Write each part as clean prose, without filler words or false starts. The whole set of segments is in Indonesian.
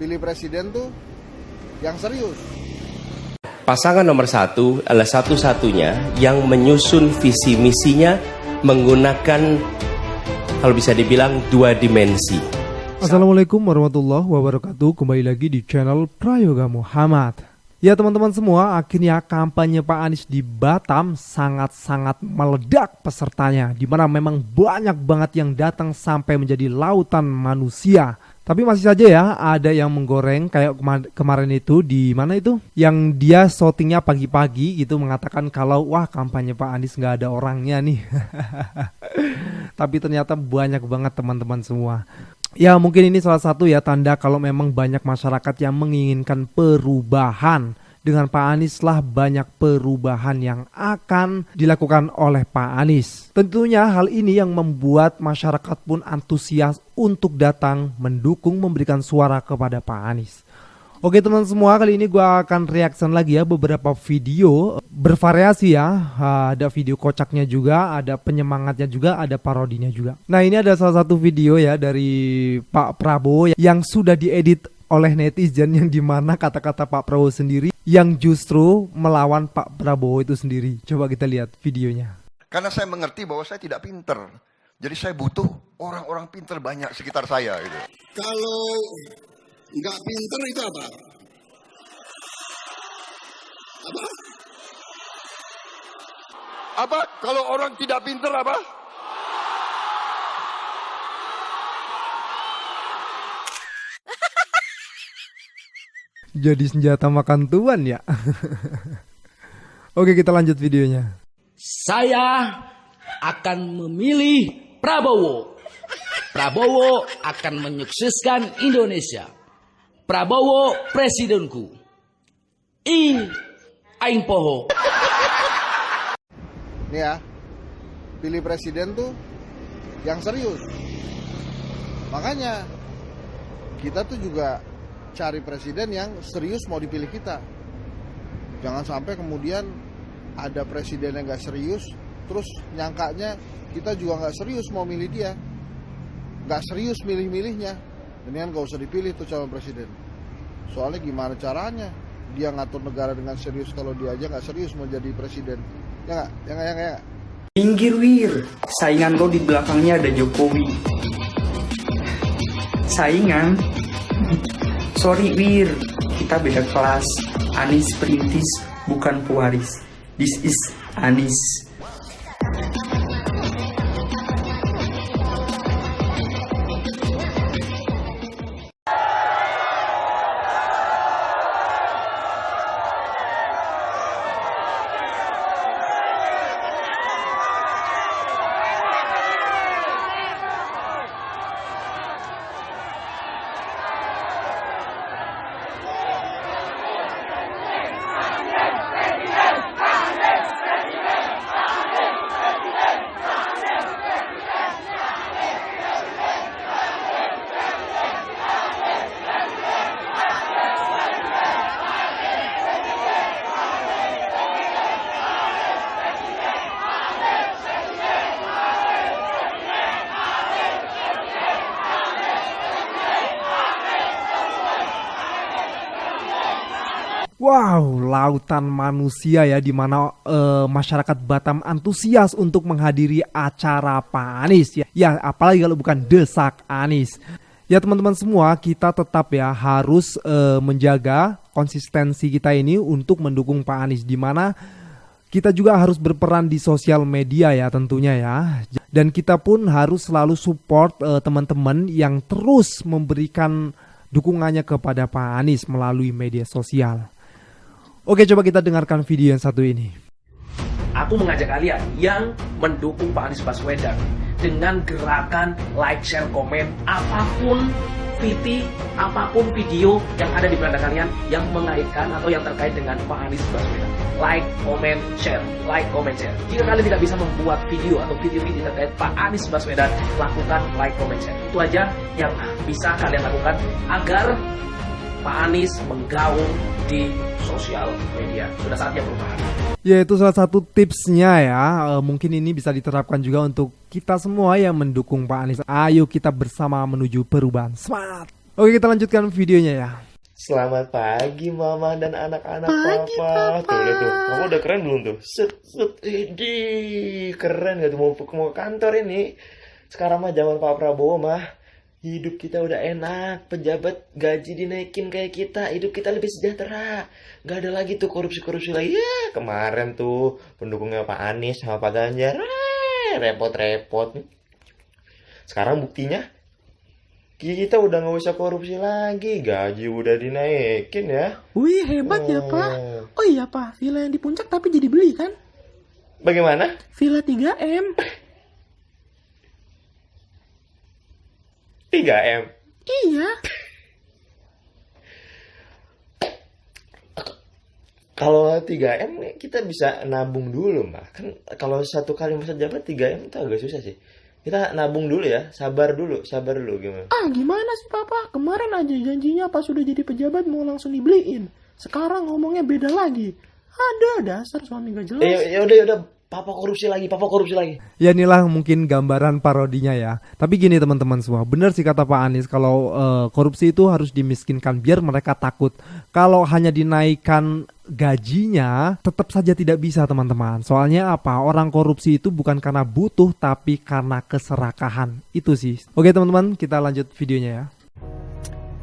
pilih presiden tuh yang serius. Pasangan nomor 1 adalah satu-satunya yang menyusun visi misinya menggunakan, kalau bisa dibilang, 2 dimensi. Assalamualaikum warahmatullahi wabarakatuh. Kembali lagi di channel Prayoga Muhammad. Ya teman-teman semua, akhirnya kampanye Pak Anies di Batam sangat-sangat meledak pesertanya, dimana memang banyak banget yang datang sampai menjadi lautan manusia. Tapi masih saja ya ada yang menggoreng kayak kemarin itu, di mana itu yang dia syutingnya pagi-pagi gitu, mengatakan kalau wah kampanye Pak Anies nggak ada orangnya nih. Tapi ternyata banyak banget teman-teman semua. Ya mungkin ini salah satu ya tanda kalau memang banyak masyarakat yang menginginkan perubahan. Dengan Pak Anies lah banyak perubahan yang akan dilakukan oleh Pak Anies. Tentunya hal ini yang membuat masyarakat pun antusias untuk datang mendukung, memberikan suara kepada Pak Anies. Oke teman semua, kali ini gue akan reaction lagi ya beberapa video bervariasi ya. Ada video kocaknya juga, ada penyemangatnya juga, ada parodinya juga. Nah ini ada salah satu video ya dari Pak Prabowo yang sudah diedit oleh netizen, yang dimana kata-kata Pak Prabowo sendiri yang justru melawan Pak Prabowo itu sendiri. Coba kita lihat videonya. Karena saya mengerti bahwa saya tidak pinter, jadi saya butuh orang-orang pinter banyak sekitar saya gitu. Kalau nggak pinter itu apa? Apa? Apa? Kalau orang tidak pinter apa? Jadi senjata makan tuan ya. Oke kita lanjut videonya. Saya akan memilih Prabowo. Prabowo akan menyukseskan Indonesia. Prabowo presidenku. Aing poho. Nih ya, pilih presiden tuh yang serius. Makanya kita tuh juga cari presiden yang serius mau dipilih kita. Jangan sampai kemudian ada presiden yang gak serius, terus nyangkanya kita juga gak serius mau milih dia, gak serius milih-milihnya. Ini kan gak usah dipilih tuh calon presiden. Soalnya gimana caranya dia ngatur negara dengan serius kalau dia aja gak serius mau jadi presiden. Ya gak? Ya gak? Minggir Wir, saingan lo di belakangnya ada Jokowi. Saingan? Sorry Wir, kita beda kelas. Anies perintis, bukan pewaris. This is Anies. Wow, lautan manusia ya, di mana masyarakat Batam antusias untuk menghadiri acara Pak Anies ya. Ya, apalagi kalau bukan desak Anies. Ya teman-teman semua, kita tetap ya harus menjaga konsistensi kita ini untuk mendukung Pak Anies, di mana kita juga harus berperan di sosial media ya tentunya ya. Dan kita pun harus selalu support teman-teman yang terus memberikan dukungannya kepada Pak Anies melalui media sosial. Oke, coba kita dengarkan video yang satu ini. Aku mengajak kalian yang mendukung Pak Anies Baswedan dengan gerakan like, share, komen, apapun apapun video yang ada di beranda kalian yang mengaitkan atau yang terkait dengan Pak Anies Baswedan. Like, comment, share. Like, comment, share. Jika kalian tidak bisa membuat video atau video-video terkait Pak Anies Baswedan, lakukan like, comment, share. Itu aja yang bisa kalian lakukan agar Pak Anies menggaung di sosial media. Sudah saatnya perubahan. Ya, itu salah satu tipsnya ya. Mungkin ini bisa diterapkan juga untuk kita semua yang mendukung Pak Anies. Ayo kita bersama menuju perubahan. Semangat! Oke, kita lanjutkan videonya ya. Selamat pagi mama dan anak-anak papa. Tuh lihat tuh, kamu udah keren belum tuh? Keren gak tuh, mau ke kantor ini. Sekarang mah zaman Pak Prabowo mah, hidup kita udah enak, pejabat gaji dinaikin kayak kita, hidup kita lebih sejahtera. Gak ada lagi tuh korupsi-korupsi lagi. Ya kemarin tuh pendukungnya Pak Anies sama Pak Ganjar, repot-repot. Sekarang buktinya kita udah nggak usah korupsi lagi, gaji udah dinaikin ya. Wih, hebat ya, Pak. Oh iya, Pak, villa yang di puncak tapi jadi beli kan? Bagaimana? Villa 3M. 3M. Iya. Kalau 3M kita bisa nabung dulu, Mbak. Kan kalau satu kali masa jabat 3M itu agak susah sih. Kita nabung dulu ya, sabar dulu gimana? Ah, gimana sih, Papa? Kemarin aja janjinya pas sudah jadi pejabat mau langsung dibeliin. Sekarang ngomongnya beda lagi. Ada dasar suami gak jelas. Ya udah, papa korupsi lagi. Ya inilah mungkin gambaran parodinya ya. Tapi gini teman-teman semua, benar sih kata Pak Anies kalau korupsi itu harus dimiskinkan biar mereka takut. Kalau hanya dinaikkan gajinya tetap saja tidak bisa teman-teman. Soalnya apa? Orang korupsi itu bukan karena butuh tapi karena keserakahan. Itu sih. Oke teman-teman, kita lanjut videonya ya.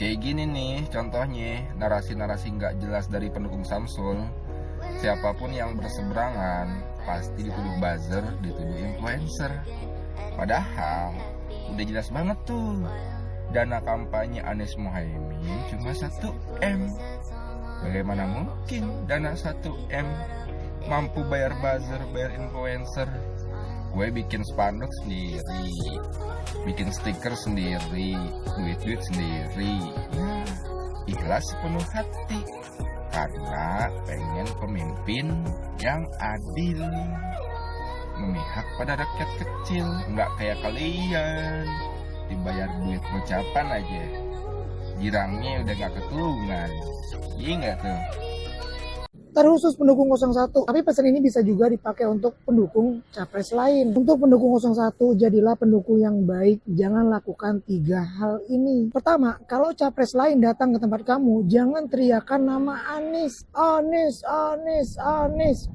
Kayak gini nih contohnya, narasi-narasi nggak jelas dari pendukung Samsul. Siapapun yang berseberangan pasti dituduh buzzer, dituduh influencer. Padahal udah jelas banget tuh, dana kampanye Anies Mohaimin cuma 1M. Bagaimana mungkin dana 1M mampu bayar buzzer, bayar influencer? Gue bikin spanduk sendiri, bikin stiker sendiri, duit sendiri. Ikhlas sepenuh hati karena pengen pemimpin yang adil, memihak pada rakyat kecil, nggak kayak kalian dibayar duit gocapan aja, girangnya udah nggak keturunan. Iya nggak tuh? Terkhusus pendukung 01, tapi pesan ini bisa juga dipakai untuk pendukung capres lain. Untuk pendukung 01, jadilah pendukung yang baik, jangan lakukan 3 hal ini. Pertama, kalau capres lain datang ke tempat kamu, jangan teriakan nama Anies.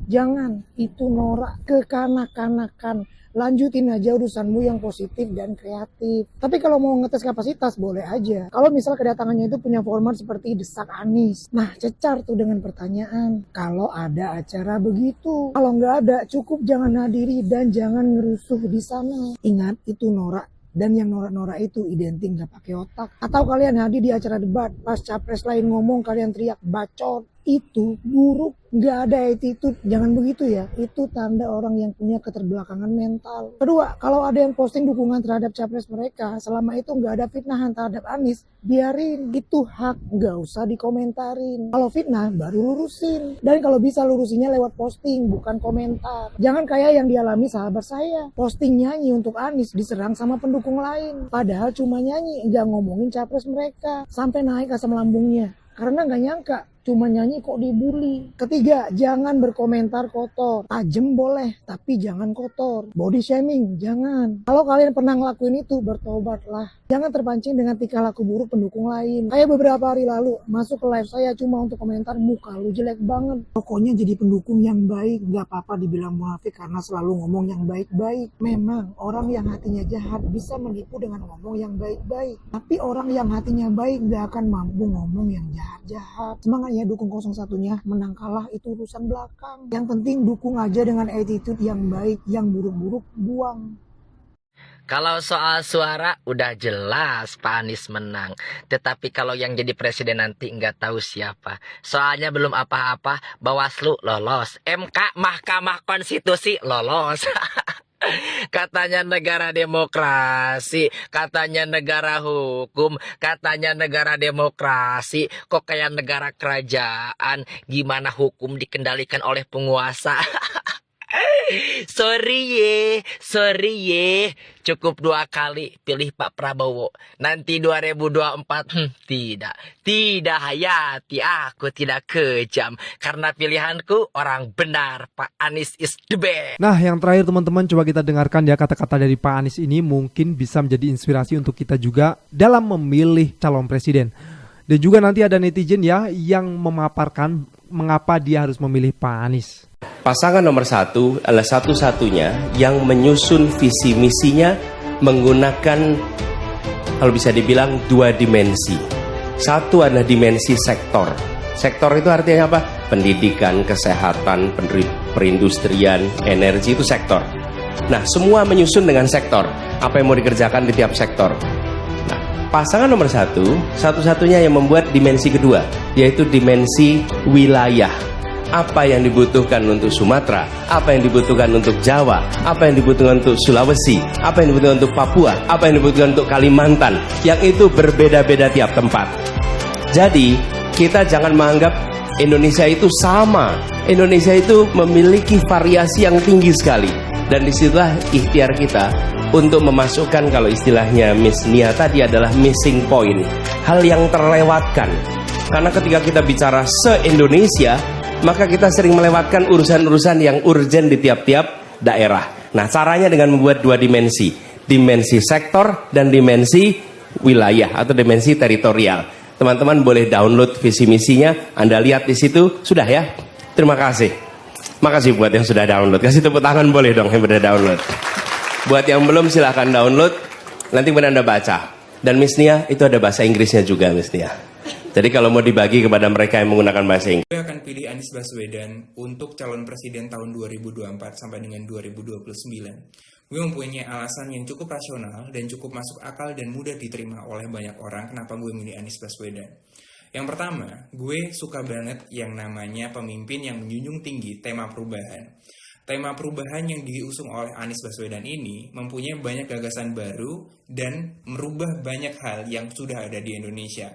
Jangan, itu norak, kekanak-kanakan. Lanjutin aja urusanmu yang positif dan kreatif. Tapi kalau mau ngetes kapasitas boleh aja. Kalau misal kedatangannya itu punya format seperti desak Anies, nah cecar tuh dengan pertanyaan. Kalau ada acara begitu, kalau nggak ada cukup jangan hadiri dan jangan ngerusuh di sana. Ingat itu norak. Dan yang norak-norak itu identik nggak pakai otak. Atau kalian hadir di acara debat, pas capres lain ngomong kalian teriak bacot. Itu buruk, nggak ada attitude, jangan begitu ya. Itu tanda orang yang punya keterbelakangan mental. Kedua, kalau ada yang posting dukungan terhadap capres mereka, selama itu nggak ada fitnahan terhadap Anies, biarin, itu hak, nggak usah dikomentarin. Kalau fitnah, baru lurusin. Dan kalau bisa lurusinya lewat posting, bukan komentar. Jangan kayak yang dialami sahabat saya, posting nyanyi untuk Anies diserang sama pendukung lain. Padahal cuma nyanyi, nggak ngomongin capres mereka. Sampai naik asam lambungnya. Karena nggak nyangka, cuma nyanyi kok dibully. Ketiga, jangan berkomentar kotor. Tajem boleh, tapi jangan kotor. Body shaming, jangan. Kalau kalian pernah ngelakuin itu, bertobatlah. Jangan terpancing dengan tingkah laku buruk pendukung lain. Kayak beberapa hari lalu, masuk ke live saya cuma untuk komentar muka lu jelek banget. Pokoknya jadi pendukung yang baik, gak apa-apa dibilang munafik karena selalu ngomong yang baik-baik. Memang, orang yang hatinya jahat bisa menipu dengan ngomong yang baik-baik. Tapi orang yang hatinya baik gak akan mampu ngomong yang jahat-jahat. Semangat ya dukung 01-nya, menang kalah itu urusan belakang. Yang penting dukung aja dengan attitude yang baik, yang buruk-buruk buang. Kalau soal suara udah jelas Pak Anies menang. Tetapi kalau yang jadi presiden nanti nggak tahu siapa. Soalnya belum apa-apa, Bawaslu lolos, MK Mahkamah Konstitusi lolos. Katanya negara demokrasi, katanya negara hukum, katanya negara demokrasi. Kok kayak negara kerajaan? Gimana hukum dikendalikan oleh penguasa? Sorry ye. Cukup 2 kali pilih Pak Prabowo. Nanti 2024 tidak hayati. Aku tidak kejam karena pilihanku orang benar. Pak Anies is the best. Nah, yang terakhir teman-teman, coba kita dengarkan ya kata-kata dari Pak Anies ini, mungkin bisa menjadi inspirasi untuk kita juga dalam memilih calon presiden. Dan juga nanti ada netizen ya yang memaparkan mengapa dia harus memilih Pak Anies. Pasangan nomor 1 adalah satu-satunya yang menyusun visi misinya menggunakan, kalau bisa dibilang, 2 dimensi. Satu adalah dimensi sektor. Sektor itu artinya apa? Pendidikan, kesehatan, perindustrian, energi, itu sektor. Nah, semua menyusun dengan sektor. Apa yang mau dikerjakan di tiap sektor. Nah, pasangan nomor 1 satu-satunya yang membuat dimensi kedua, yaitu dimensi wilayah. Apa yang dibutuhkan untuk Sumatera, apa yang dibutuhkan untuk Jawa, apa yang dibutuhkan untuk Sulawesi, apa yang dibutuhkan untuk Papua, apa yang dibutuhkan untuk Kalimantan, yang itu berbeda-beda tiap tempat. Jadi, kita jangan menganggap Indonesia itu sama. Indonesia itu memiliki variasi yang tinggi sekali. Dan disitulah ikhtiar kita untuk memasukkan, kalau istilahnya Miss Nia tadi, adalah missing point. Hal yang terlewatkan. Karena ketika kita bicara se-Indonesia, maka kita sering melewatkan urusan-urusan yang urgent di tiap-tiap daerah. Nah, caranya dengan membuat 2 dimensi. Dimensi sektor dan dimensi wilayah atau dimensi teritorial. Teman-teman boleh download visi misinya, Anda lihat di situ, sudah ya? Terima kasih. Makasih buat yang sudah download. Kasih tepuk tangan boleh dong yang sudah download. Buat yang belum silahkan download, nanti kemudian Anda baca. Dan Miss Nia, itu ada bahasa Inggrisnya juga Miss Nia. Jadi kalau mau dibagi kepada mereka yang menggunakan bahasa Inggris. Gue akan pilih Anies Baswedan untuk calon presiden tahun 2024 sampai dengan 2029. Gue mempunyai alasan yang cukup rasional dan cukup masuk akal dan mudah diterima oleh banyak orang kenapa gue milih Anies Baswedan. Yang pertama, gue suka banget yang namanya pemimpin yang menjunjung tinggi tema perubahan. Tema perubahan yang diusung oleh Anies Baswedan ini mempunyai banyak gagasan baru dan merubah banyak hal yang sudah ada di Indonesia.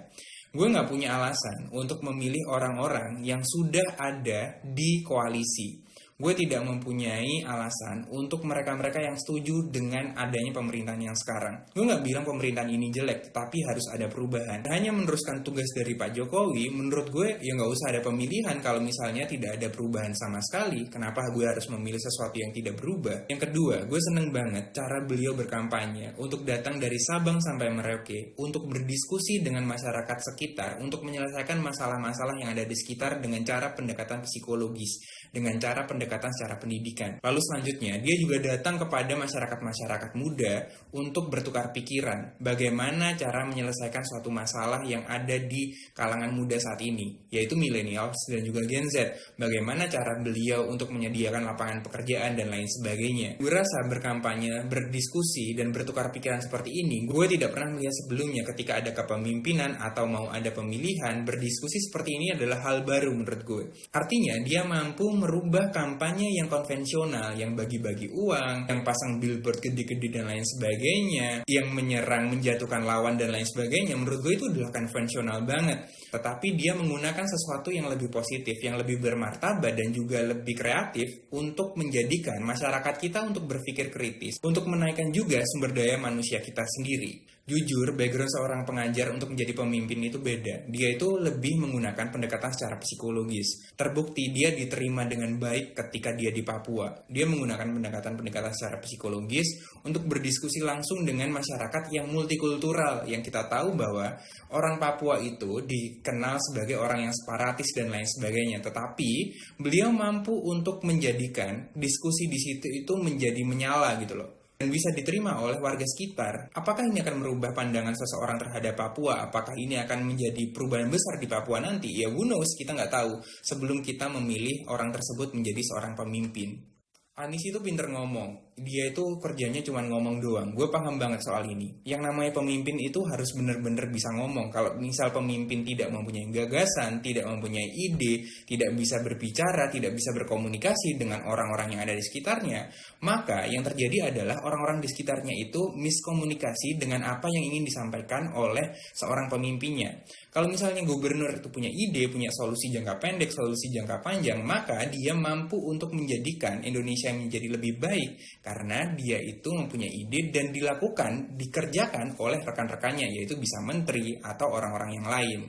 Gue gak punya alasan untuk memilih orang-orang yang sudah ada di koalisi. Gue tidak mempunyai alasan untuk mereka-mereka yang setuju dengan adanya pemerintahan yang sekarang. Gue gak bilang pemerintahan ini jelek, tapi harus ada perubahan. Hanya meneruskan tugas dari Pak Jokowi, menurut gue ya gak usah ada pemilihan kalau misalnya tidak ada perubahan sama sekali. Kenapa gue harus memilih sesuatu yang tidak berubah? Yang kedua, gue seneng banget cara beliau berkampanye untuk datang dari Sabang sampai Merauke, untuk berdiskusi dengan masyarakat sekitar, untuk menyelesaikan masalah-masalah yang ada di sekitar dengan cara pendekatan psikologis, dengan cara pendekatan secara pendidikan. Lalu selanjutnya, dia juga datang kepada masyarakat-masyarakat muda untuk bertukar pikiran bagaimana cara menyelesaikan suatu masalah yang ada di kalangan muda saat ini, yaitu millennials dan juga Gen Z. Bagaimana cara beliau untuk menyediakan lapangan pekerjaan dan lain sebagainya. Gue rasa berkampanye, berdiskusi, dan bertukar pikiran seperti ini, gue tidak pernah melihat sebelumnya ketika ada kepemimpinan atau mau ada pemilihan. Berdiskusi seperti ini adalah hal baru menurut gue. Artinya, dia mampu merubah kampanye yang konvensional, yang bagi-bagi uang, yang pasang billboard gede-gede dan lain sebagainya, yang menyerang, menjatuhkan lawan dan lain sebagainya. Menurut gue itu adalah konvensional banget. Tetapi dia menggunakan sesuatu yang lebih positif, yang lebih bermartabat dan juga lebih kreatif untuk menjadikan masyarakat kita untuk berpikir kritis, untuk menaikkan juga sumber daya manusia kita sendiri. Jujur, background seorang pengajar untuk menjadi pemimpin itu beda. Dia itu lebih menggunakan pendekatan secara psikologis. Terbukti dia diterima dengan baik ketika dia di Papua. Dia menggunakan pendekatan-pendekatan secara psikologis untuk berdiskusi langsung dengan masyarakat yang multikultural. Yang kita tahu bahwa orang Papua itu dikenal sebagai orang yang separatis dan lain sebagainya. Tetapi beliau mampu untuk menjadikan diskusi di situ itu menjadi menyala gitu loh. Dan bisa diterima oleh warga sekitar. Apakah ini akan merubah pandangan seseorang terhadap Papua? Apakah ini akan menjadi perubahan besar di Papua nanti? Ya who knows, kita nggak tahu sebelum kita memilih orang tersebut menjadi seorang pemimpin. Anies itu pinter ngomong. Dia itu kerjanya cuma ngomong doang. Gue paham banget soal ini. Yang namanya pemimpin itu harus benar-benar bisa ngomong. Kalau misal pemimpin tidak mempunyai gagasan, tidak mempunyai ide, tidak bisa berbicara, tidak bisa berkomunikasi dengan orang-orang yang ada di sekitarnya, maka yang terjadi adalah orang-orang di sekitarnya itu miskomunikasi dengan apa yang ingin disampaikan oleh seorang pemimpinnya. Kalau misalnya gubernur itu punya ide, punya solusi jangka pendek, solusi jangka panjang, maka dia mampu untuk menjadikan Indonesia menjadi lebih baik karena dia itu mempunyai ide dan dikerjakan oleh rekan-rekannya, yaitu bisa menteri atau orang-orang yang lain.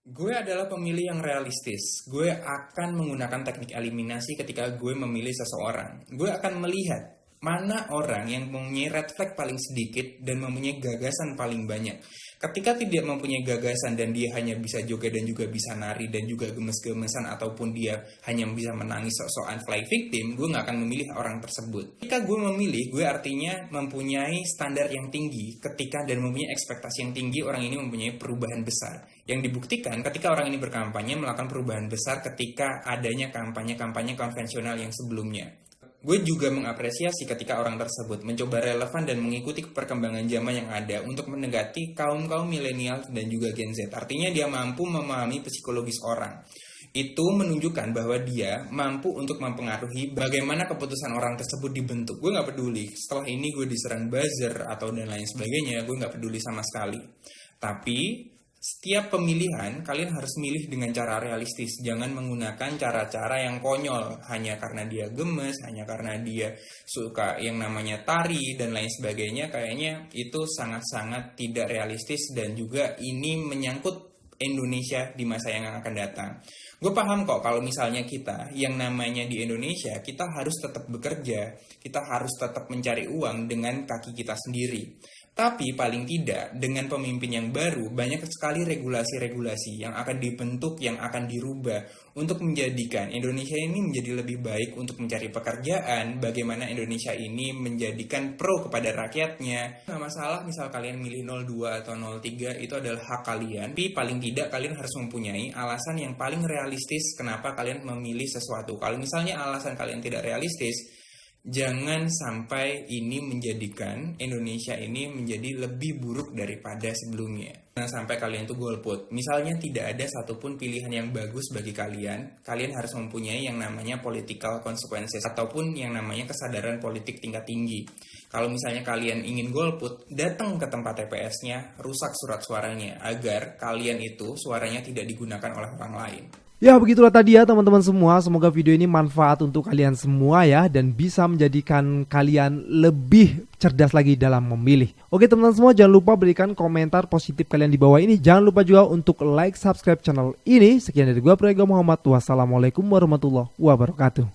Gue adalah pemilih yang realistis. Gue akan menggunakan teknik eliminasi ketika gue memilih seseorang. Gue akan melihat mana orang yang mempunyai red flag paling sedikit dan mempunyai gagasan paling banyak. Ketika tidak mempunyai gagasan dan dia hanya bisa joget dan juga bisa nari dan juga gemes-gemesan ataupun dia hanya bisa menangis sok-sokan fly victim, gue gak akan memilih orang tersebut. Ketika gue memilih, gue artinya mempunyai standar yang tinggi dan mempunyai ekspektasi yang tinggi. Orang ini mempunyai perubahan besar yang dibuktikan ketika orang ini berkampanye melakukan perubahan besar ketika adanya kampanye-kampanye konvensional yang sebelumnya. Gue juga mengapresiasi ketika orang tersebut mencoba relevan dan mengikuti perkembangan zaman yang ada untuk mendekati kaum-kaum milenial dan juga Gen Z. Artinya dia mampu memahami psikologis orang. Itu menunjukkan bahwa dia mampu untuk mempengaruhi bagaimana keputusan orang tersebut dibentuk. Gue gak peduli, setelah ini gue diserang buzzer atau dan lain sebagainya, gue gak peduli sama sekali. Tapi setiap pemilihan, kalian harus milih dengan cara realistis. Jangan menggunakan cara-cara yang konyol hanya karena dia gemes, hanya karena dia suka yang namanya tari dan lain sebagainya. Kayaknya itu sangat-sangat tidak realistis dan juga ini menyangkut Indonesia di masa yang akan datang. Gue paham kok kalau misalnya kita yang namanya di Indonesia, kita harus tetap bekerja, kita harus tetap mencari uang dengan kaki kita sendiri. Tapi paling tidak dengan pemimpin yang baru banyak sekali regulasi-regulasi yang akan dibentuk, yang akan dirubah untuk menjadikan Indonesia ini menjadi lebih baik untuk mencari pekerjaan, bagaimana Indonesia ini menjadikan pro kepada rakyatnya. Nggak masalah misal kalian milih 02 atau 03, itu adalah hak kalian, tapi paling tidak kalian harus mempunyai alasan yang paling realistis kenapa kalian memilih sesuatu. Kalau misalnya alasan kalian tidak realistis, jangan sampai ini menjadikan Indonesia ini menjadi lebih buruk daripada sebelumnya. Jangan sampai kalian tuh golput. Misalnya tidak ada satupun pilihan yang bagus bagi kalian, kalian harus mempunyai yang namanya political consequences ataupun yang namanya kesadaran politik tingkat tinggi. Kalau misalnya kalian ingin golput, datang ke tempat TPS-nya, rusak surat suaranya agar kalian itu suaranya tidak digunakan oleh orang lain. Ya begitulah tadi ya teman-teman semua, semoga video ini manfaat untuk kalian semua ya dan bisa menjadikan kalian lebih cerdas lagi dalam memilih. Oke teman-teman semua, jangan lupa berikan komentar positif kalian di bawah ini. Jangan lupa juga untuk like, subscribe channel ini. Sekian dari gua Prayoga Muhammad. Wassalamualaikum warahmatullahi wabarakatuh.